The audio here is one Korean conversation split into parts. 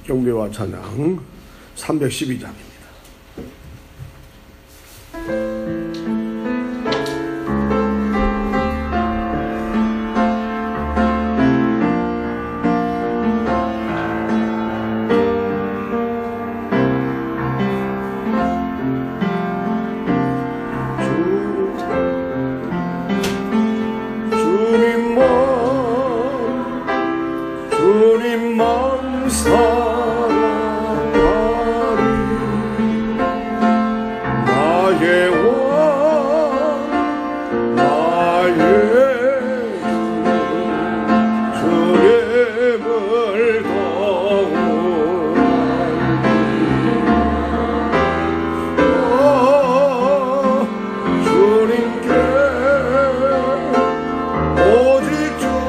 경배와 찬양 312장입니다. 주님만 사랑하리 나의 왕 나의 주님을 더하리 주님께 오직 주께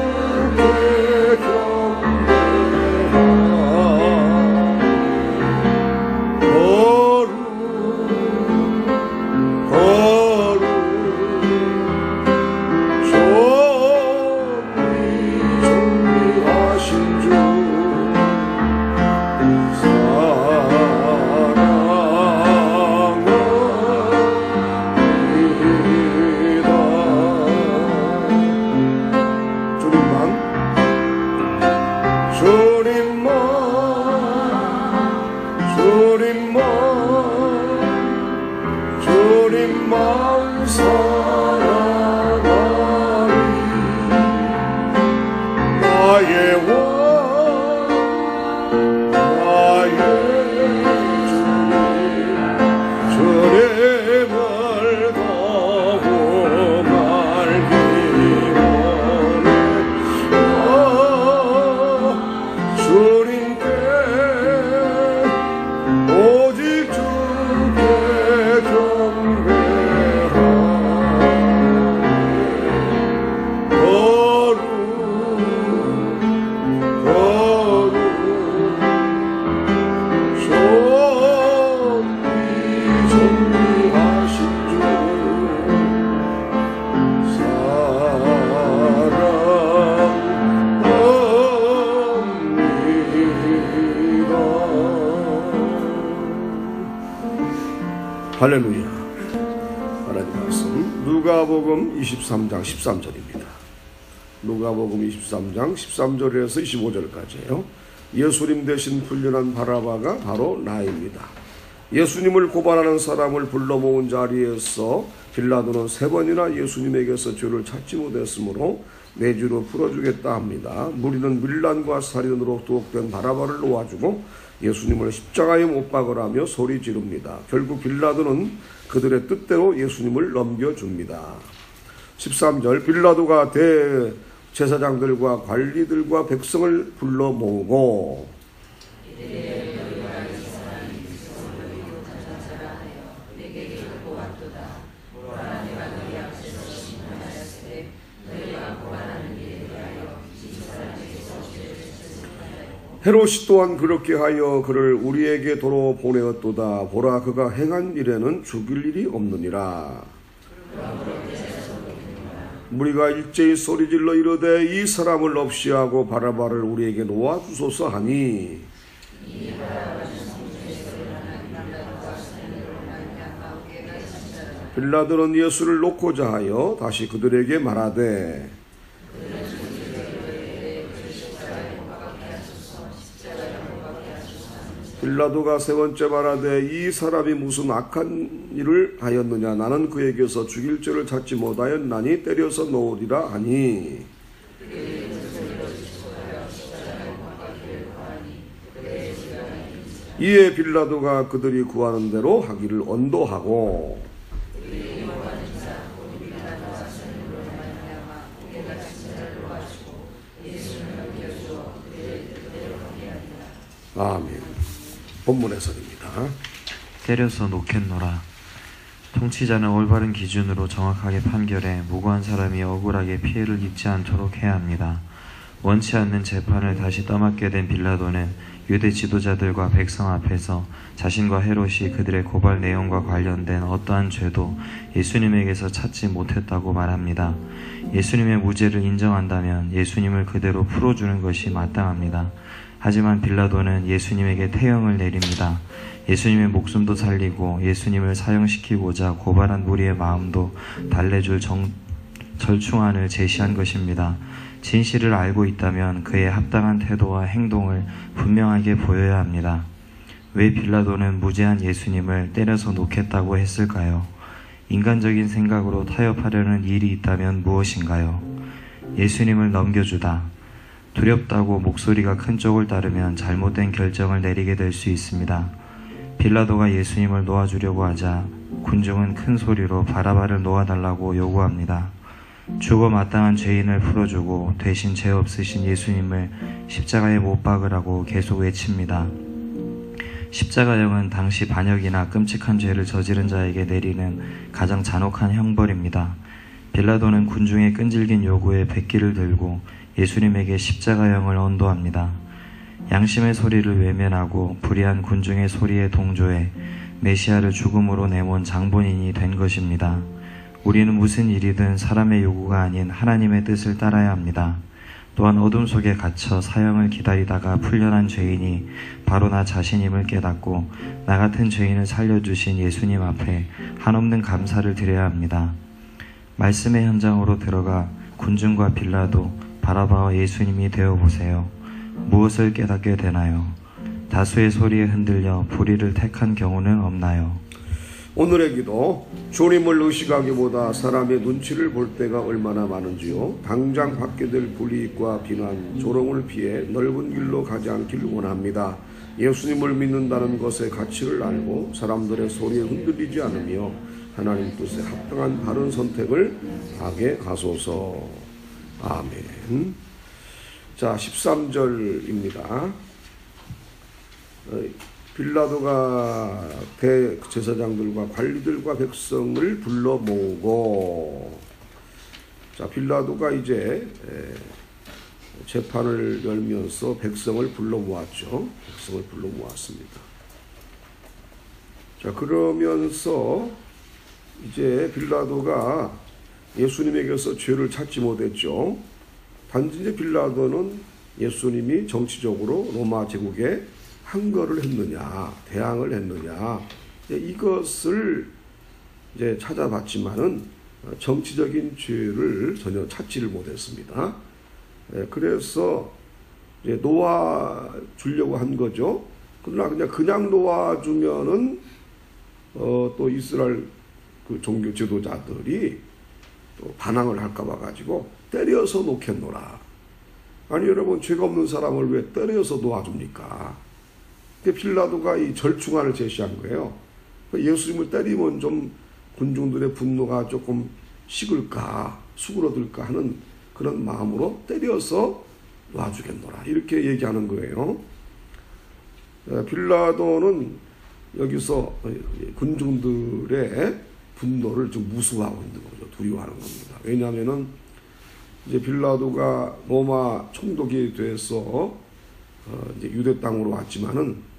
주님만 사랑하리 나의 왕 나의 주님을 더하기 원해 주님께 오직 주께 할렐루야. 하나님 말씀 누가복음 23장 13절입니다. 누가복음 23장 13절에서 25절까지예요. 예수님 대신 풀려난 바라바가 바로 나입니다. 예수님을 고발하는 사람을 불러 모은 자리에서 빌라도는 3번이나 예수님에게서 죄를 찾지 못했으므로 내주로 풀어주겠다 합니다. 무리는 밀란과 살인으로 두옥된 바라바를 놓아주고 예수님을 십자가에 못 박으라며 소리 지릅니다. 결국 빌라도는 그들의 뜻대로 예수님을 넘겨줍니다. 13절 빌라도가 대제사장들과 관리들과 백성을 불러 모으고 헤롯이 또한 그렇게 하여 그를 우리에게 도로 보내었도다. 보라 그가 행한 일에는 죽일 일이 없느니라. 무리가 일제히 소리질러 이르되 이 사람을 없이 하고 바라바를 우리에게 놓아주소서 하니 빌라도는 예수를 놓고자 하여 다시 그들에게 말하되 빌라도가 3번째 말하되 이 사람이 무슨 악한 일을 하였느냐 나는 그에게서 죽일 죄를 찾지 못하였나니 때려서 놓으리라 하니 이에 빌라도가 그들이 구하는 대로 하기를 언도하고 아멘. 본문 해설입니다. 때려서 놓겠노라. 통치자는 올바른 기준으로 정확하게 판결해 무고한 사람이 억울하게 피해를 입지 않도록 해야 합니다. 원치 않는 재판을 다시 떠맡게 된 빌라도는 유대 지도자들과 백성 앞에서 자신과 헤롯이 그들의 고발 내용과 관련된 어떠한 죄도 예수님에게서 찾지 못했다고 말합니다. 예수님의 무죄를 인정한다면 예수님을 그대로 풀어주는 것이 마땅합니다. 하지만 빌라도는 예수님에게 태형을 내립니다. 예수님의 목숨도 살리고 예수님을 사형시키고자 고발한 무리의 마음도 달래줄 절충안을 제시한 것입니다. 진실을 알고 있다면 그의 합당한 태도와 행동을 분명하게 보여야 합니다. 왜 빌라도는 무죄한 예수님을 때려서 놓겠다고 했을까요? 인간적인 생각으로 타협하려는 일이 있다면 무엇인가요? 예수님을 넘겨주다. 두렵다고 목소리가 큰 쪽을 따르면 잘못된 결정을 내리게 될 수 있습니다. 빌라도가 예수님을 놓아주려고 하자 군중은 큰 소리로 바라바를 놓아달라고 요구합니다. 죽어 마땅한 죄인을 풀어주고 대신 죄 없으신 예수님을 십자가에 못 박으라고 계속 외칩니다. 십자가형은 당시 반역이나 끔찍한 죄를 저지른 자에게 내리는 가장 잔혹한 형벌입니다. 빌라도는 군중의 끈질긴 요구에 백기를 들고 예수님에게 십자가형을 언도합니다. 양심의 소리를 외면하고 불의한 군중의 소리에 동조해 메시아를 죽음으로 내몬 장본인이 된 것입니다. 우리는 무슨 일이든 사람의 요구가 아닌 하나님의 뜻을 따라야 합니다. 또한 어둠 속에 갇혀 사형을 기다리다가 풀려난 죄인이 바로 나 자신임을 깨닫고 나 같은 죄인을 살려주신 예수님 앞에 한없는 감사를 드려야 합니다. 말씀의 현장으로 들어가 군중과 빌라도, 바라바와 예수님이 되어보세요. 무엇을 깨닫게 되나요? 다수의 소리에 흔들려 불의를 택한 경우는 없나요? 오늘의 기도, 주님을 의식하기보다 사람의 눈치를 볼 때가 얼마나 많은지요. 당장 받게 될 불이익과 비난, 조롱을 피해 넓은 길로 가지 않기를 원합니다. 예수님을 믿는다는 것의 가치를 알고 사람들의 소리에 흔들리지 않으며 하나님 뜻에 합당한 바른 선택을 하게 하소서. 아멘. 자, 13절입니다. 빌라도가 대제사장들과 관리들과 백성을 불러 모으고, 자, 빌라도가 이제 재판을 열면서 백성을 불러 모았죠. 백성을 불러 모았습니다. 자, 그러면서 이제 빌라도가 예수님에게서 죄를 찾지 못했죠. 단지 이제 빌라도는 예수님이 정치적으로 로마 제국에 항거를 했느냐, 대항을 했느냐, 이것을 이제 찾아봤지만은 정치적인 죄를 전혀 찾지를 못했습니다. 그래서 이제 놓아주려고 한 거죠. 그러나 그냥 놓아주면은 또 이스라엘 그 종교 지도자들이 또 반항을 할까봐 가지고 때려서 놓겠노라. 아니 여러분, 죄가 없는 사람을 왜 때려서 놓아줍니까? 빌라도가 이 절충안을 제시한 거예요. 예수님을 때리면 좀 군중들의 분노가 조금 식을까, 수그러들까 하는 그런 마음으로 때려서 놔주겠노라, 이렇게 얘기하는 거예요. 빌라도는 여기서 군중들의 분노를 좀 무수하고 있는 거죠. 두려워하는 겁니다. 왜냐하면은 이제 빌라도가 로마 총독이 돼서 이제 유대 땅으로 왔지만은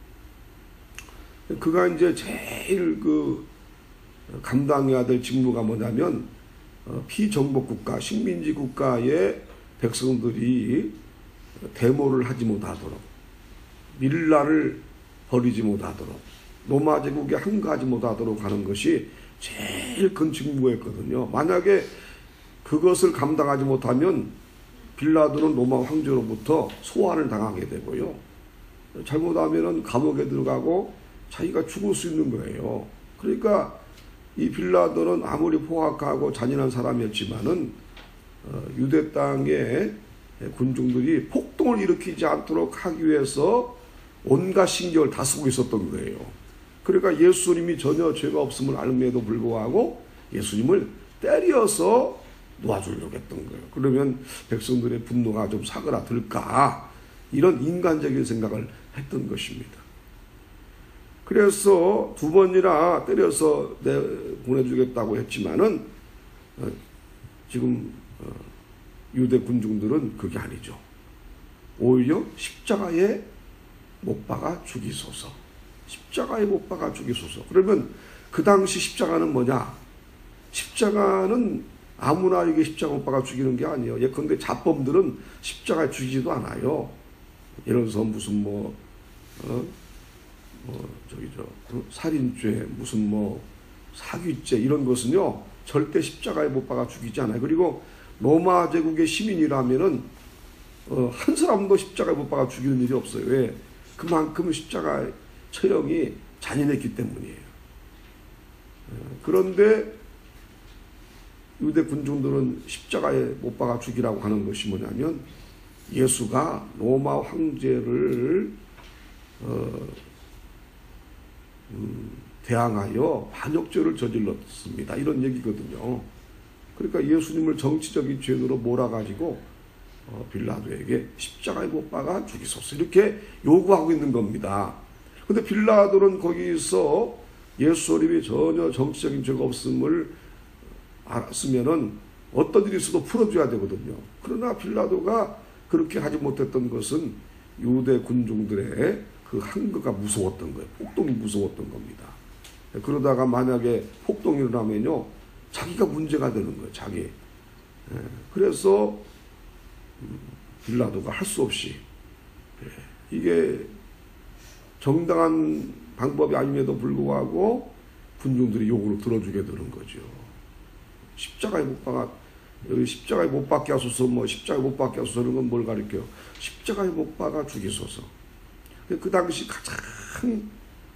그가 이제 제일 감당해야 될 직무가 뭐냐면 피정복 국가, 식민지 국가의 백성들이 데모를 하지 못하도록, 밀라를 벌이지 못하도록, 로마 제국에 항거하지 못하도록 하는 것이 제일 큰 직무였거든요. 만약에 그것을 감당하지 못하면 빌라도는 로마 황제로부터 소환을 당하게 되고요. 잘못하면은 감옥에 들어가고 자기가 죽을 수 있는 거예요. 그러니까 이 빌라도는 아무리 포악하고 잔인한 사람이었지만은 유대 땅의 군중들이 폭동을 일으키지 않도록 하기 위해서 온갖 신경을 다 쓰고 있었던 거예요. 그러니까 예수님이 전혀 죄가 없음을 알음에도 불구하고 예수님을 때려서 놓아주려고 했던 거예요. 그러면 백성들의 분노가 좀 사그라들까, 이런 인간적인 생각을 했던 것입니다. 그래서 두 번이나 때려서 보내주겠다고 했지만은 지금 유대 군중들은 그게 아니죠. 오히려 십자가에 못 박아 죽이소서. 십자가에 못 박아 죽이소서. 그러면 그 당시 십자가는 뭐냐? 십자가는 아무나 이게 십자가 못 박아 죽이는 게 아니에요. 예컨대 자범들은 십자가에 죽이지도 않아요. 예를 들어서 무슨 살인죄, 무슨 사기죄 이런 것은요 절대 십자가에 못 박아 죽이지 않아요. 그리고 로마 제국의 시민이라면은 한 사람도 십자가에 못 박아 죽이는 일이 없어요. 왜? 그만큼 십자가의 처형이 잔인했기 때문이에요. 그런데 유대 군중들은 십자가에 못 박아 죽이라고 하는 것이 뭐냐면 예수가 로마 황제를 대항하여 반역죄를 저질렀습니다. 이런 얘기거든요. 그러니까 예수님을 정치적인 죄로 몰아가지고 빌라도에게 십자가에 못 박아 죽이소서 이렇게 요구하고 있는 겁니다. 근데 빌라도는 거기서 예수님이 전혀 정치적인 죄가 없음을 알았으면은 어떤 일이 있어도 풀어줘야 되거든요. 그러나 빌라도가 그렇게 하지 못했던 것은 유대 군중들의 그 항거가 무서웠던 거예요. 폭동이 무서웠던 겁니다. 그러다가 만약에 폭동이 일어나면요 자기가 문제가 되는 거예요. 자기. 그래서 빌라도가 할 수 없이 이게 정당한 방법이 아님에도 불구하고 군중들이 요구를 들어주게 되는 거죠. 십자가에 못 박아 여기 십자가에 못 박게 하소서 십자가에 못 박게 하소서 이런 건 뭘 가리켜요? 십자가에 못 박아 죽이소서. 그 당시 가장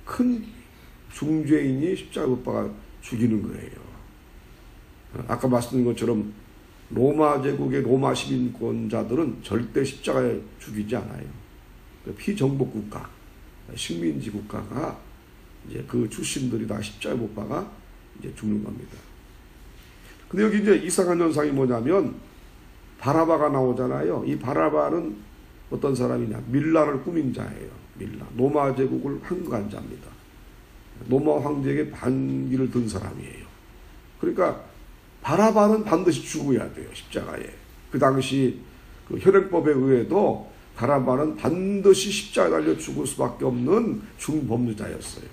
큰 중죄인이 십자가에 못 박아 죽이는 거예요. 아까 말씀드린 것처럼 로마 제국의 로마 시민권자들은 절대 십자가에 죽이지 않아요. 피정복 국가, 식민지 국가가 이제 그 출신들이 다 십자가에 못 박아 이제 죽는 겁니다. 근데 여기 이제 이상한 현상이 뭐냐면 바라바가 나오잖아요. 이 바라바는 어떤 사람이냐? 밀라를 꾸민 자예요. 밀라. 로마 제국을 항거한 자입니다. 로마 황제에게 반기를 든 사람이에요. 그러니까 바라바는 반드시 죽어야 돼요. 십자가에. 그 당시 그 혈행법에 의해도 바라바는 반드시 십자가에 달려 죽을 수밖에 없는 중범죄자였어요.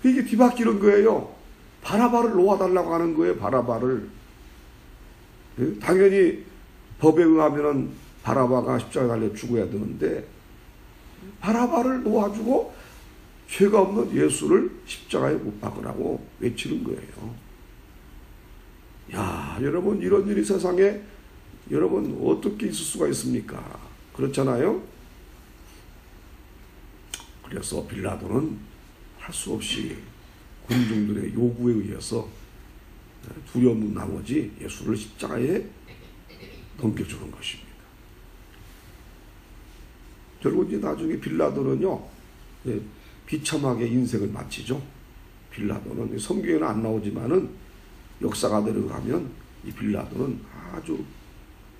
이게 뒤바뀌는 거예요. 바라바를 놓아달라고 하는 거예요. 바라바를. 당연히 법에 의하면은 바라바가 십자가에 달려 죽어야 되는데 바라바를 놓아주고 죄가 없는 예수를 십자가에 못 박으라고 외치는 거예요. 야, 여러분 이런 일이 세상에 여러분 어떻게 있을 수가 있습니까? 그렇잖아요. 그래서 빌라도는 할 수 없이 군중들의 요구에 의해서 두려운 나머지 예수를 십자가에 넘겨주는 것입니다. 결국 이제 나중에 빌라도는요 비참하게 인생을 마치죠. 빌라도는 성경에는 안 나오지만은 역사가 내려가면 이 빌라도는 아주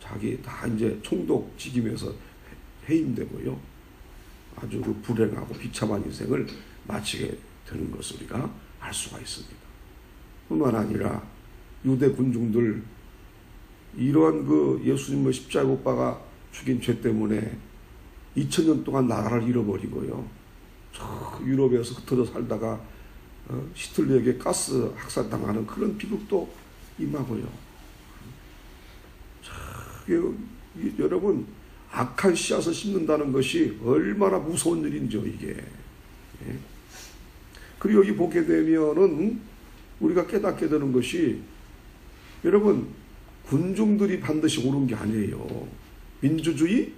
자기 다 이제 총독 직임에서 해임되고요. 아주 그 불행하고 비참한 인생을 마치게 되는 것을 우리가 알 수가 있습니다. 뿐만 아니라 유대 군중들 이러한 그 예수님을 십자가에 못 박아 죽인 죄 때문에 2000년 동안 나라를 잃어버리고요. 저 유럽에서 흩어져 살다가 히틀러에게 가스 학살당하는 그런 비극도 임하고요. 여러분 악한 씨앗을 심는다는 것이 얼마나 무서운 일인지요 이게. 그리고 여기 보게 되면은 우리가 깨닫게 되는 것이 여러분 군중들이 반드시 옳은 게 아니에요. 민주주의?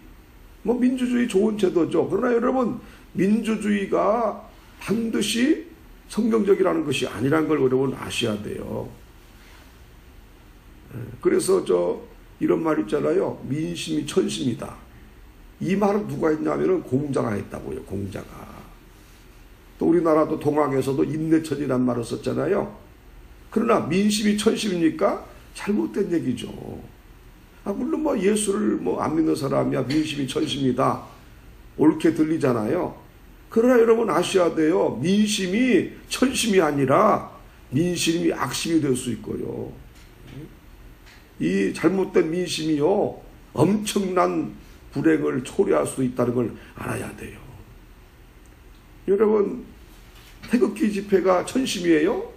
민주주의 좋은 제도죠. 그러나 여러분 민주주의가 반드시 성경적이라는 것이 아니라는 걸 여러분 아셔야 돼요. 그래서 이런 말 있잖아요. 민심이 천심이다. 이 말은 누가 했냐면은 공자가 했다고요. 공자가. 또 우리나라도 동학에서도 인내천이란 말을 썼잖아요. 그러나 민심이 천심입니까? 잘못된 얘기죠. 물론 예수를 안 믿는 사람이야 민심이 천심이다. 옳게 들리잖아요. 그러나 여러분 아셔야 돼요. 민심이 천심이 아니라 민심이 악심이 될 수 있고요. 이 잘못된 민심이요 엄청난 불행을 초래할 수 있다는 걸 알아야 돼요. 여러분 태극기 집회가 천심이에요?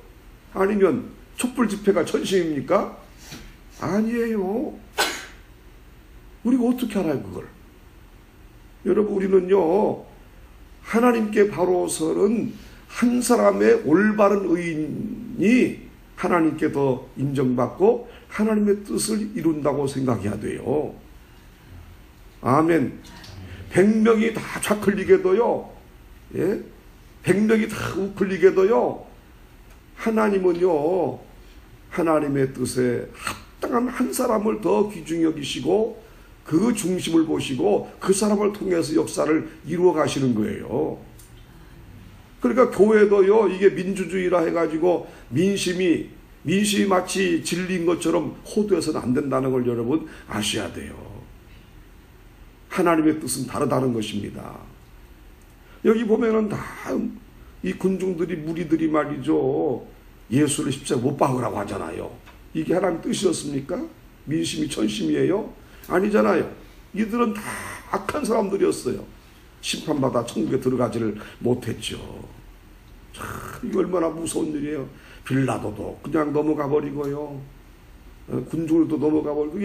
아니면 촛불 집회가 천심입니까? 아니에요. 우리가 어떻게 알아요 그걸? 여러분, 우리는요, 하나님께 바로 서는 한 사람의 올바른 의인이 하나님께 더 인정받고 하나님의 뜻을 이룬다고 생각해야 돼요. 아멘. 100명이 다 좌클릭해도요, 예? 100명이 다 우클릭해도요, 하나님은요, 하나님의 뜻에 합당한 한 사람을 더 귀중히 여기시고 그 중심을 보시고 그 사람을 통해서 역사를 이루어 가시는 거예요. 그러니까 교회도요, 이게 민주주의라 해가지고 민심이 마치 진리인 것처럼 호도해서는 안 된다는 걸 여러분 아셔야 돼요. 하나님의 뜻은 다르다는 것입니다. 여기 보면은 다 이 군중들이, 무리들이 말이죠, 예수를 십자가에 못 박으라고 하잖아요. 이게 하나님 뜻이었습니까? 민심이 천심이에요? 아니잖아요. 이들은 다 악한 사람들이었어요. 심판받아 천국에 들어가지를 못했죠. 참, 이게 얼마나 무서운 일이에요. 빌라도도 그냥 넘어가 버리고요, 군중들도 넘어가 버리고.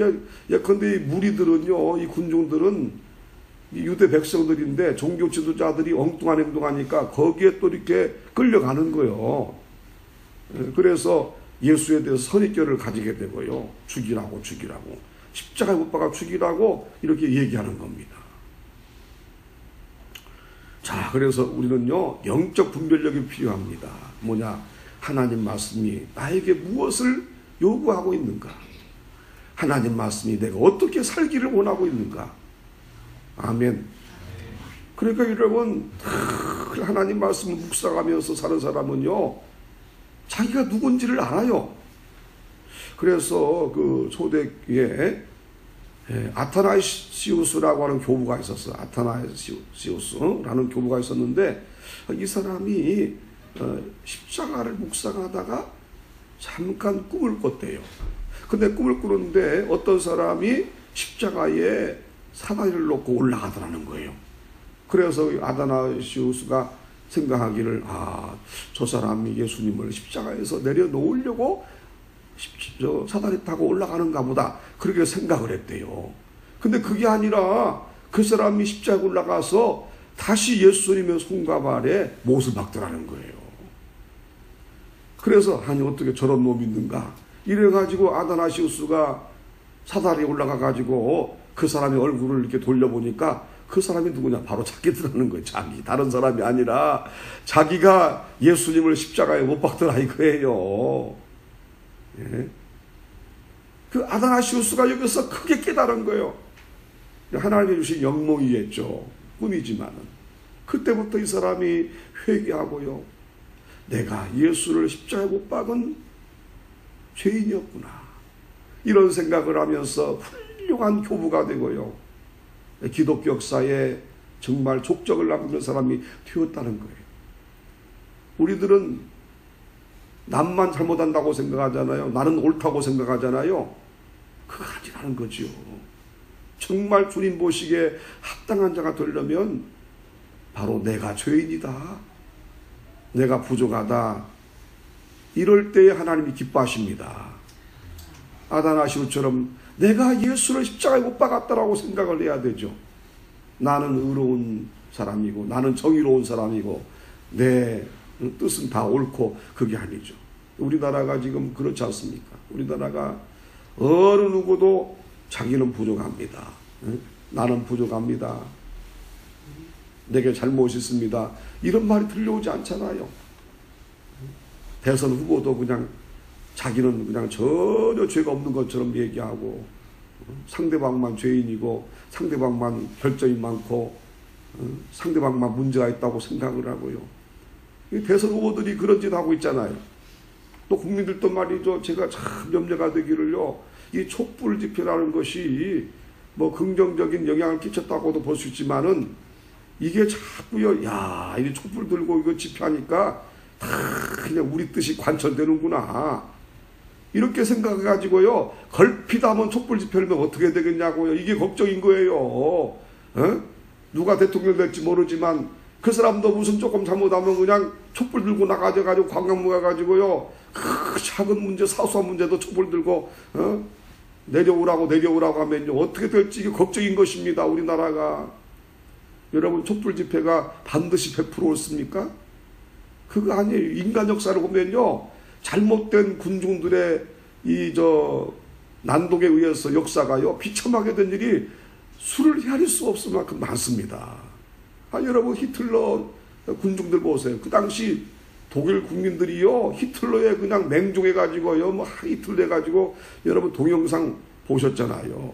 예컨대 이 무리들은요, 이 군중들은 이 유대 백성들인데 종교 지도자들이 엉뚱한 행동하니까 거기에 또 이렇게 끌려가는 거예요. 그래서 예수에 대해서 선입견을 가지게 되고요, 죽이라고 십자가에 못 박아 죽이라고 이렇게 얘기하는 겁니다. 자, 그래서 우리는요, 영적 분별력이 필요합니다. 뭐냐? 하나님 말씀이 나에게 무엇을 요구하고 있는가? 하나님 말씀이 내가 어떻게 살기를 원하고 있는가? 아멘. 그러니까 여러분, 하나님 말씀을 묵상하면서 사는 사람은요, 자기가 누군지를 알아요. 그래서 그 초대교회에 아타나시우스라고 하는 교부가 있었어요. 아타나시우스라는 교부가 있었는데, 이 사람이 십자가를 묵상하다가 잠깐 꿈을 꿨대요. 근데 꿈을 꾸는데 어떤 사람이 십자가에 사다리를 놓고 올라가더라는 거예요. 그래서 아타나시우스가 생각하기를, 저 사람이 예수님을 십자가에서 내려놓으려고 사다리 타고 올라가는가 보다, 그렇게 생각을 했대요. 근데 그게 아니라 그 사람이 십자가에 올라가서 다시 예수님의 손과 발에 못을 박더라는 거예요. 그래서 아니 어떻게 저런 놈이 있는가, 이래가지고 아타나시우스가 사다리에 올라가가지고 그 사람의 얼굴을 이렇게 돌려보니까 그 사람이 누구냐? 바로 자기더라는 거예요. 자기. 다른 사람이 아니라 자기가 예수님을 십자가에 못 박더라 이거예요. 예? 그 아타나시우스가 여기서 크게 깨달은 거예요. 하나님이 주신 영몽이겠죠. 꿈이지만은. 그때부터 이 사람이 회개하고요, 내가 예수를 십자가에 못 박은 죄인이었구나, 이런 생각을 하면서 훌륭한 교부가 되고요, 기독교 역사에 정말 족적을 남기는 사람이 되었다는 거예요. 우리들은 남만 잘못한다고 생각하잖아요. 나는 옳다고 생각하잖아요. 그거 아니라는 거죠. 정말 주님 보시기에 합당한 자가 되려면 바로 내가 죄인이다, 내가 부족하다, 이럴 때에 하나님이 기뻐하십니다. 아타나시우스처럼 내가 예수를 십자가에 못 박았다라고 생각을 해야 되죠. 나는 의로운 사람이고 나는 정의로운 사람이고 내 뜻은 다 옳고, 그게 아니죠. 우리나라가 지금 그렇지 않습니까? 우리나라가 어느 누구도 자기는 부족합니다. 나는 부족합니다. 내게 잘못이 있습니다. 이런 말이 들려오지 않잖아요. 대선 후보도 그냥 자기는 그냥 전혀 죄가 없는 것처럼 얘기하고, 상대방만 죄인이고 상대방만 결점이 많고 상대방만 문제가 있다고 생각을 하고요. 대선 후보들이 그런 짓 하고 있잖아요. 또 국민들도 말이죠, 제가 참 염려가 되기를요, 이 촛불 집회라는 것이 뭐 긍정적인 영향을 끼쳤다고도 볼 수 있지만은, 이게 자꾸요, 야, 이 촛불 들고 이거 집회하니까 다 그냥 우리 뜻이 관철되는구나, 이렇게 생각해가지고요, 걸핏하면 촛불 집회를 하면 어떻게 되겠냐고요. 이게 걱정인 거예요. 누가 대통령 될지 모르지만 그 사람도 무슨 조금 잘못하면 그냥 촛불 들고 나가져가지고 관광부 가가지고요, 그 작은 문제, 사소한 문제도 촛불 들고 내려오라고 하면요, 어떻게 될지 이게 걱정인 것입니다. 우리나라가. 여러분 촛불 집회가 반드시 100% 옳습니까? 그거 아니에요. 인간 역사를 보면요, 잘못된 군중들의 난독에 의해서 역사가요 비참하게 된 일이 수를 헤아릴 수 없을 만큼 많습니다. 여러분 히틀러 군중들 보세요. 그 당시 독일 국민들이요 히틀러에 그냥 맹종해가지고요 히틀러해가지고 여러분 동영상 보셨잖아요.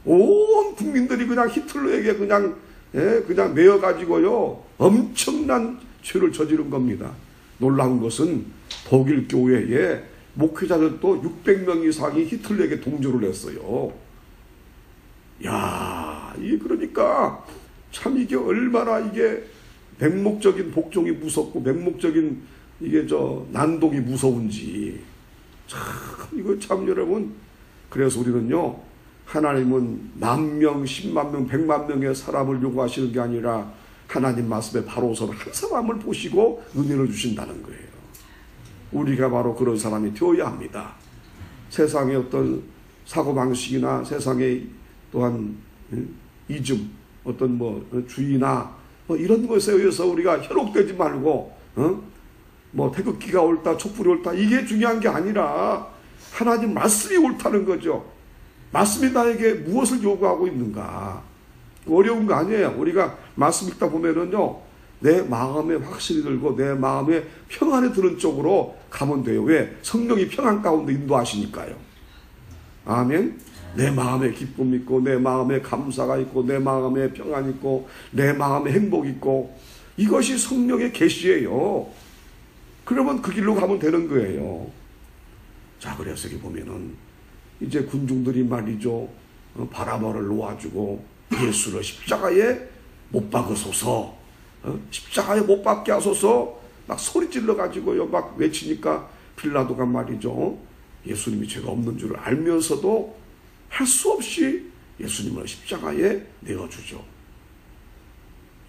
온 국민들이 그냥 히틀러에게 그냥 매여가지고요 엄청난 죄를 저지른 겁니다. 놀라운 것은 독일 교회에 목회자들도 600명 이상이 히틀러에게 동조를 했어요. 야, 이게 그러니까 참 이게 얼마나 이게 맹목적인 복종이 무섭고 맹목적인 이게 난독이 무서운지 참 이거 참 여러분. 그래서 우리는요 하나님은 10,000명, 10만 명, 100만 명의 사람을 요구하시는 게 아니라 하나님 말씀에 바로 선 한 사람을 보시고 은혜를 주신다는 거예요. 우리가 바로 그런 사람이 되어야 합니다. 세상의 어떤 사고방식이나 세상의 또한 이즘, 어떤 주의나 이런 것에 의해서 우리가 현혹되지 말고 태극기가 옳다, 촛불이 옳다 이게 중요한 게 아니라 하나님 말씀이 옳다는 거죠. 말씀이 나에게 무엇을 요구하고 있는가. 어려운 거 아니에요. 우리가 말씀 읽다 보면은요 내 마음에 확실히 들고 내 마음에 평안에 드는 쪽으로 가면 돼요. 왜? 성령이 평안 가운데 인도하시니까요. 아멘. 내 마음에 기쁨 있고 내 마음에 감사가 있고 내 마음에 평안 있고 내 마음에 행복 있고 이것이 성령의 계시예요. 그러면 그 길로 가면 되는 거예요. 자, 그래서 여기 보면은 이제 군중들이 말이죠 바라바를 놓아주고 예수를 십자가에 못 박으소서, 십자가에 못 박게 하소서 막 소리 질러 가지고요 막 외치니까 빌라도가 말이죠 예수님이 죄가 없는 줄을 알면서도 할 수 없이 예수님을 십자가에 내어주죠.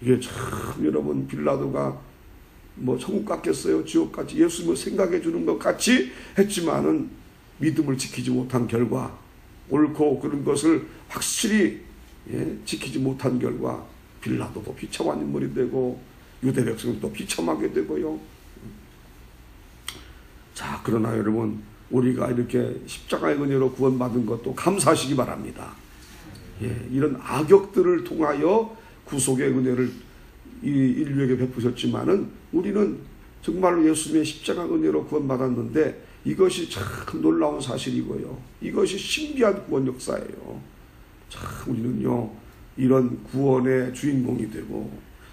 이게 참 여러분 빌라도가 천국 같겠어요? 지옥 같이 예수님을 생각해 주는 것 같이 했지만은 믿음을 지키지 못한 결과, 옳고 그런 것을 확실히 지키지 못한 결과 빌라도도 비참한 인물이 되고 유대 백성도 비참하게 되고요. 자, 그러나 여러분 우리가 이렇게 십자가의 은혜로 구원받은 것도 감사하시기 바랍니다. 이런 악역들을 통하여 구속의 은혜를 이 인류에게 베푸셨지만은 우리는 정말로 예수님의 십자가 은혜로 구원받았는데 이것이 참 놀라운 사실이고요. 이것이 신기한 구원 역사예요. 참 우리는요 이런 구원의 주인공이 되고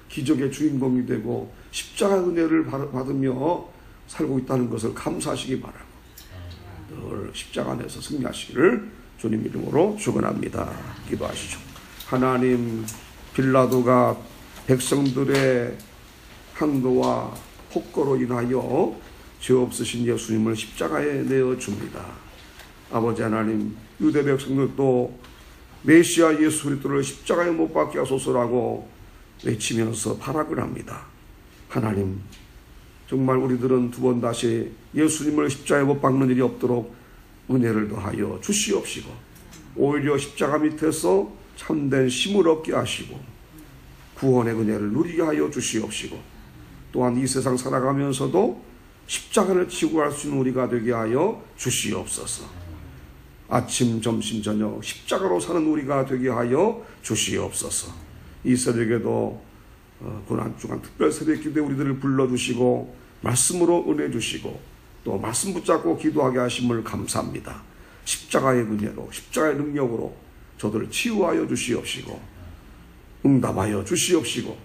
기적의 주인공이 되고 십자가 은혜를 받으며 살고 있다는 것을 감사하시기 바라고 늘 십자가 안에서 승리하시기를 주님 이름으로 축원합니다. 기도하시죠. 하나님, 빌라도가 백성들의 항도와 폭거로 인하여 죄 없으신 예수님을 십자가에 내어줍니다. 아버지 하나님, 유대 백성들도 메시아 예수 그리스도를 십자가에 못 박게 하소서라고 외치면서 발악을 합니다. 하나님, 정말 우리들은 두 번 다시 예수님을 십자가에 못 박는 일이 없도록 은혜를 더하여 주시옵시고 오히려 십자가 밑에서 참된 힘을 얻게 하시고 구원의 은혜를 누리게 하여 주시옵시고 또한 이 세상 살아가면서도 십자가를 지고 갈 수 있는 우리가 되게 하여 주시옵소서. 아침, 점심, 저녁 십자가로 사는 우리가 되게 하여 주시옵소서. 이 새벽에도 고난주간 특별 새벽 기도에 우리들을 불러주시고 말씀으로 은혜 주시고 또 말씀 붙잡고 기도하게 하심을 감사합니다. 십자가의 은혜로 십자가의 능력으로 저들을 치유하여 주시옵시고 응답하여 주시옵시고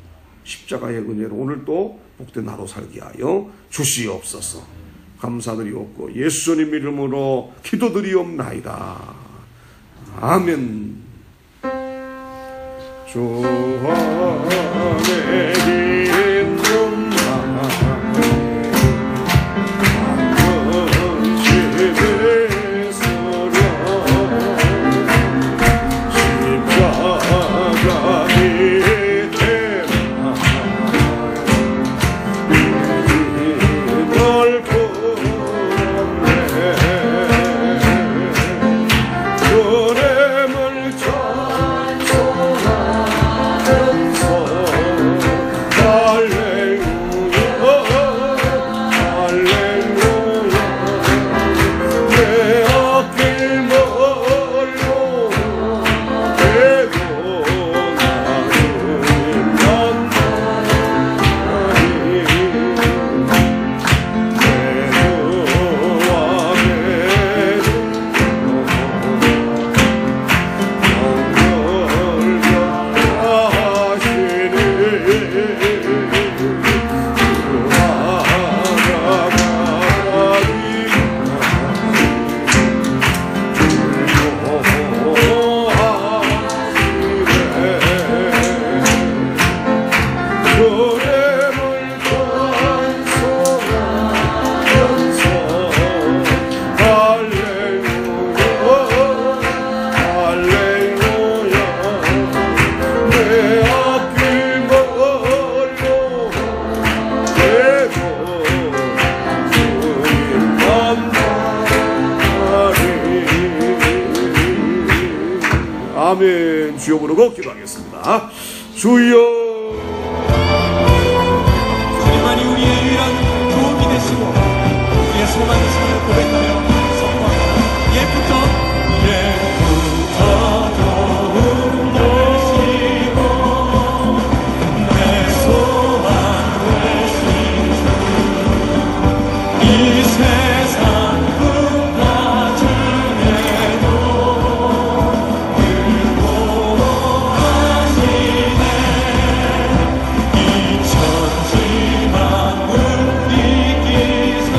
십자가의 은혜로 오늘도 복된 하루 살게 하여 주시옵소서. 감사드리옵고 예수님 이름으로 기도드리옵나이다. 아멘. 주 안에 있는 널 아멘. 주여 부르고 기도하겠습니다. 주여. 주님만이 우리의 유일한 도움이 되시고 우리의 소망이심을 고백하며 선포합니다. 예부터 도움 되시고 내 소망 되신 주 이 세상 국가 중에도 늘 보호하시네 이 천지 만물 이기사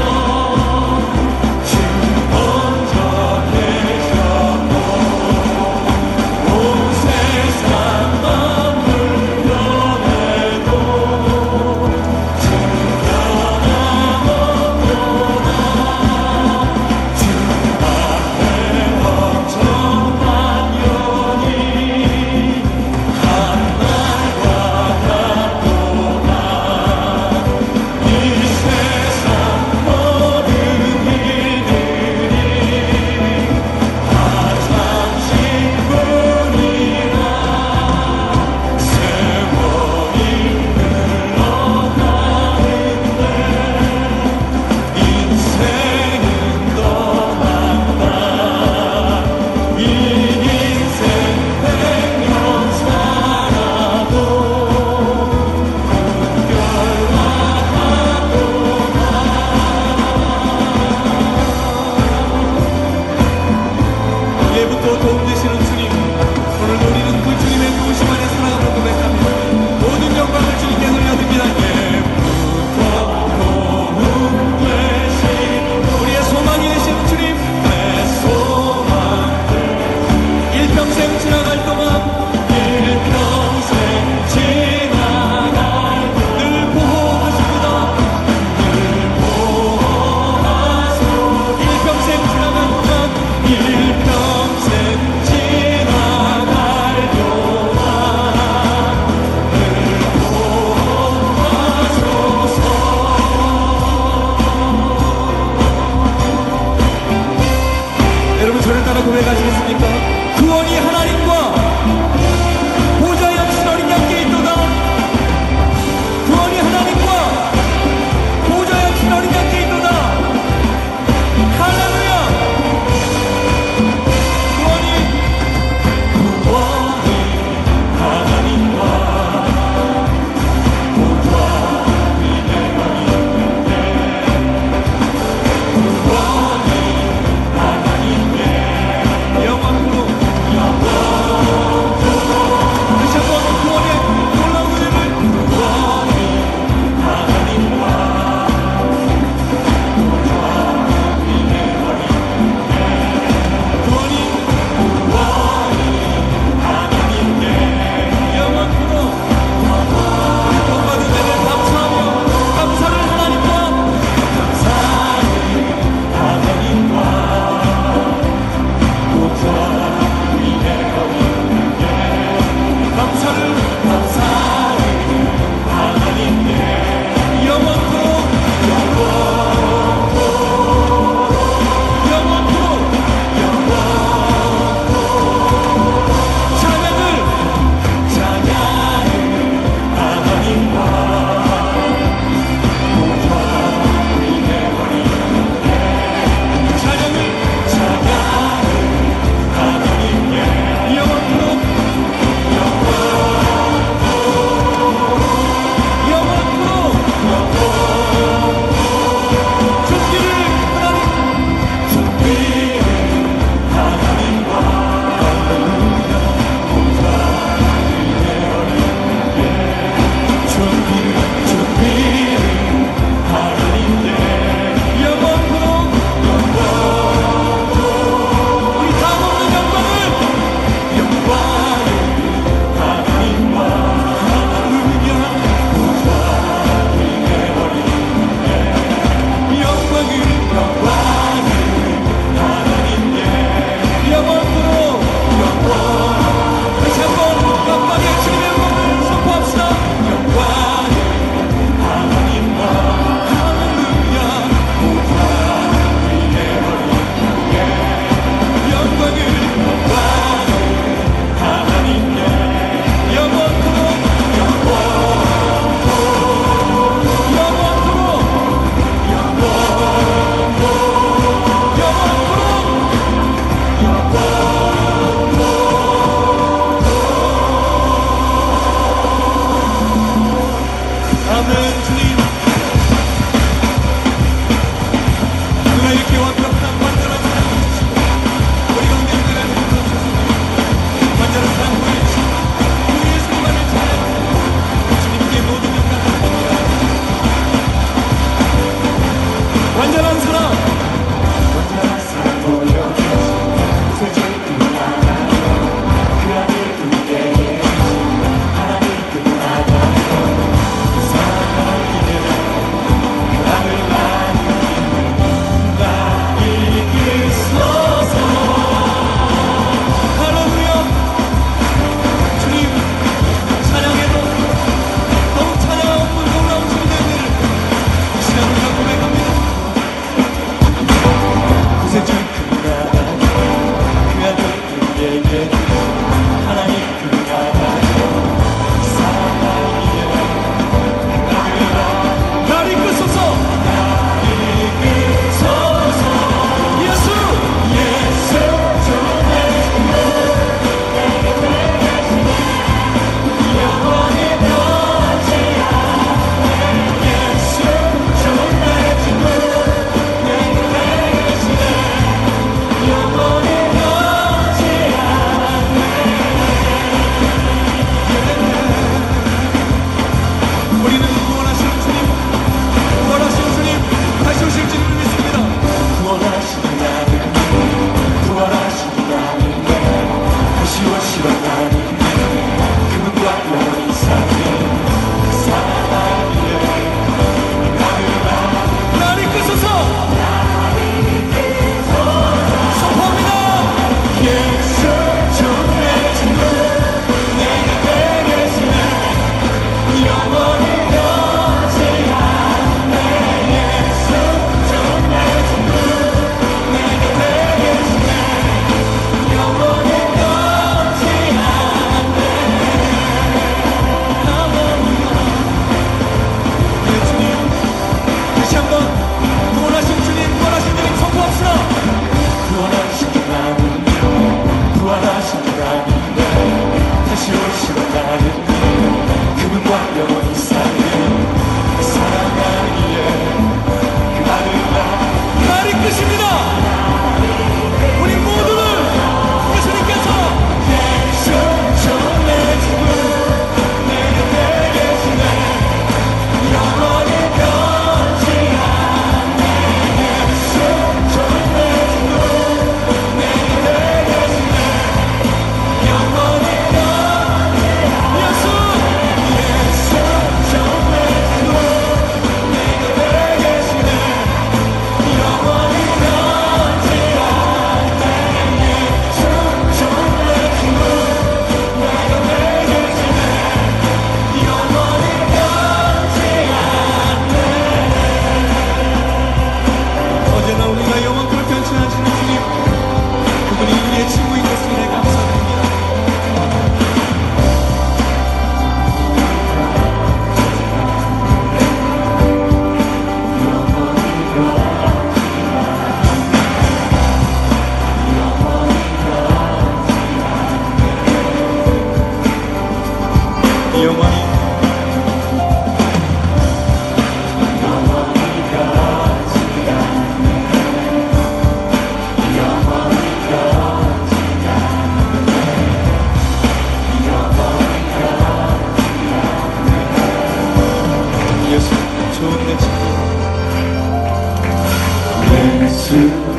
온전한 사랑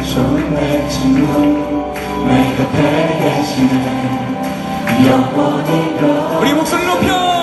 수종의 친구 내 곁에 계시네 영원히 우리 목소리 높여